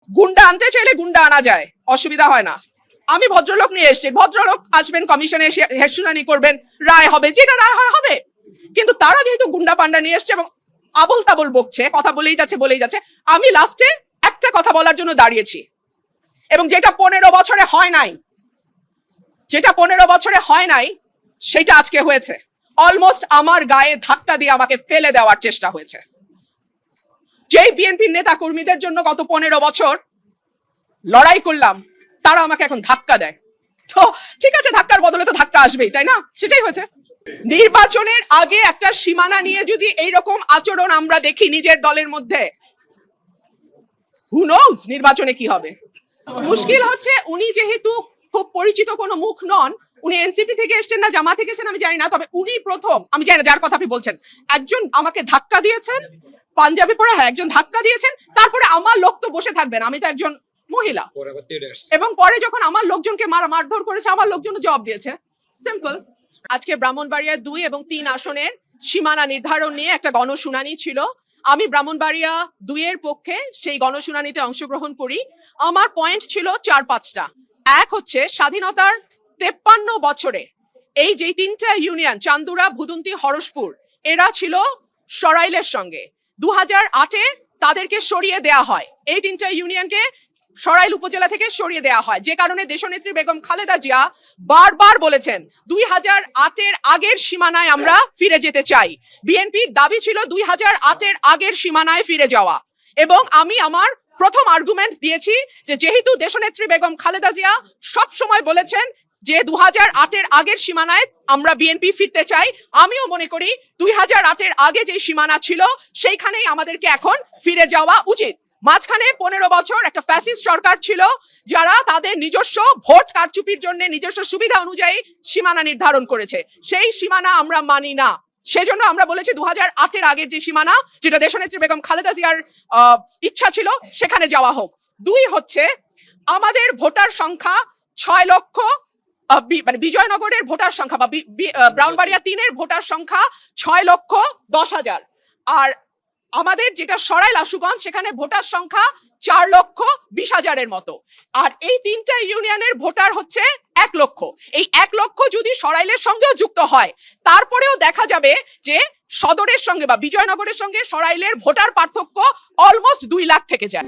গুন্ডা আনতে চাইলে গুন্ডা আনা যায়, অসুবিধা হয় না। আমি ভদ্রলোক নিয়ে এসেছি, ভদ্রলোক আসবেন, কমিশনে এসে শুনানি করবেন, রায় হবে, যেটা রায় হয় হবে। কিন্তু তারা যেহেতু গুন্ডা পান্ডা নিয়ে এসছে এবং আবল তাবল বকছে, কথা বলেই যাচ্ছে, আমি লাস্টে একটা কথা বলার জন্য দাঁড়িয়েছি, এবং যেটা 15 বছরে হয় নাই, সেটা আজকে হয়েছে। অলমোস্ট আমার গায়ে ধাক্কা দিয়ে আমাকে ফেলে দেওয়ার চেষ্টা হয়েছে। যেই বিএনপির নেতা কর্মীদের জন্য গত 15 বছর লড়াই করলাম, তারা আমাকে এখন ধাক্কা দেয়। তো ঠিক আছে, ধাক্কার বদলে তো ধাক্কা আসবেই, তাই না? সেটাই হয়েছে। নির্বাচনের আগে একটা সীমানা নিয়ে যদি এইরকম আচরণ আমরা দেখি নিজের দলের মধ্যে, হু নোজ নির্বাচনে কি হবে। মুশকিল হচ্ছে, উনি যেহেতু খুব পরিচিত কোনো মুখ নন, উনি এনসিপি থেকে এসেছেন না জামা থেকে এসেছেন আমি জানি না, তবে উনি প্রথম, আমি জানি না যার কথা আপনি বলছেন, একজন আমাকে ধাক্কা দিয়েছেন, পাঞ্জাবি পরে, হ্যাঁ একজন ধাক্কা দিয়েছেন। তারপরে আমার লোক তো বসে থাকবেন, আমি তো একজন মহিলা, এবং পরে যখন আমার লোকজনকে মারধর করেছে, আমার লোকজন জবাব দিয়েছে। সিম্পল। আজকে ব্রাহ্মণবাড়িয়া 2 এবং 3 আসনের সীমানা নির্ধারণ নিয়ে একটা গণশুনানি ছিল। আমি ব্রাহ্মণবাড়িয়া 2 এর পক্ষে সেই গণশুনানিতে অংশগ্রহণ করি। আমার পয়েন্ট ছিল 4-5টা। এক হচ্ছে, স্বাধীনতার 53 বছরে এই যে 3টা ইউনিয়ন, চান্দুরা, ভুদুন্তি, হরসপুর, এরা ছিল সরাইলের সঙ্গে। 2008-এ তাদেরকে সরিয়ে দেয়া হয়, এই 3টা ইউনিয়নকে সরাইল উপজেলা থেকে সরিয়ে দেওয়া হয়, যে কারণে দেশনেত্রী বেগম খালেদা জিয়া বারবার বলেছেন 2008-এর আগের সীমানায় আমরা ফিরে যেতে চাই। বিএনপির দাবি ছিল 2008-এর আগের সীমানায় ফিরে যাওয়া, এবং আমি আমার প্রথম আর্গুমেন্ট দিয়েছি যে যেহেতু দেশনেত্রী বেগম খালেদা জিয়া সব সময় বলেছেন যে 2008-এর আগের সীমানায় আমরা বিএনপি ফিরতে চাই, আমিও মনে করি 2008-এর আগে যে সীমানা ছিল সেইখানেই আমাদেরকে এখন ফিরে যাওয়া উচিত। মাঝখানে 15 বছর একটা ফ্যাসিস্ট সরকার ছিল, যারা তাদের নিজস্ব ভোট কারচুপির জন্য নিজস্ব সুবিধা অনুযায়ী সীমানা নির্ধারণ করেছে। সেই সীমানা আমরা মানি না। সেজন্য আমরা বলেছি 2008-এর আগের যে সীমানা, যেটা দেশনেত্রী বেগম খালেদা জিয়ার ইচ্ছা ছিল, সেখানে যাওয়া হোক। 2 হচ্ছে, আমাদের ভোটার সংখ্যা 6 লক্ষ, মানে বিজয়নগরের ভোটার সংখ্যা বা ব্রাহ্মণবাড়িয়া 3-এর ভোটার সংখ্যা 6,10,000, আর আমাদের যেটা সরাইল আশুগঞ্জ, সেখানে ভোটার সংখ্যা 4,20,000-এর মতো, আর এই 3টা ইউনিয়নের ভোটার হচ্ছে 1 লক্ষ। এই 1 লক্ষ যদি সরাইলের সঙ্গেও যুক্ত হয়, তারপরেও দেখা যাবে যে সদরের সঙ্গে বা বিজয়নগরের সঙ্গে সরাইলের ভোটার পার্থক্য অলমোস্ট 2 লাখ থেকে যায়।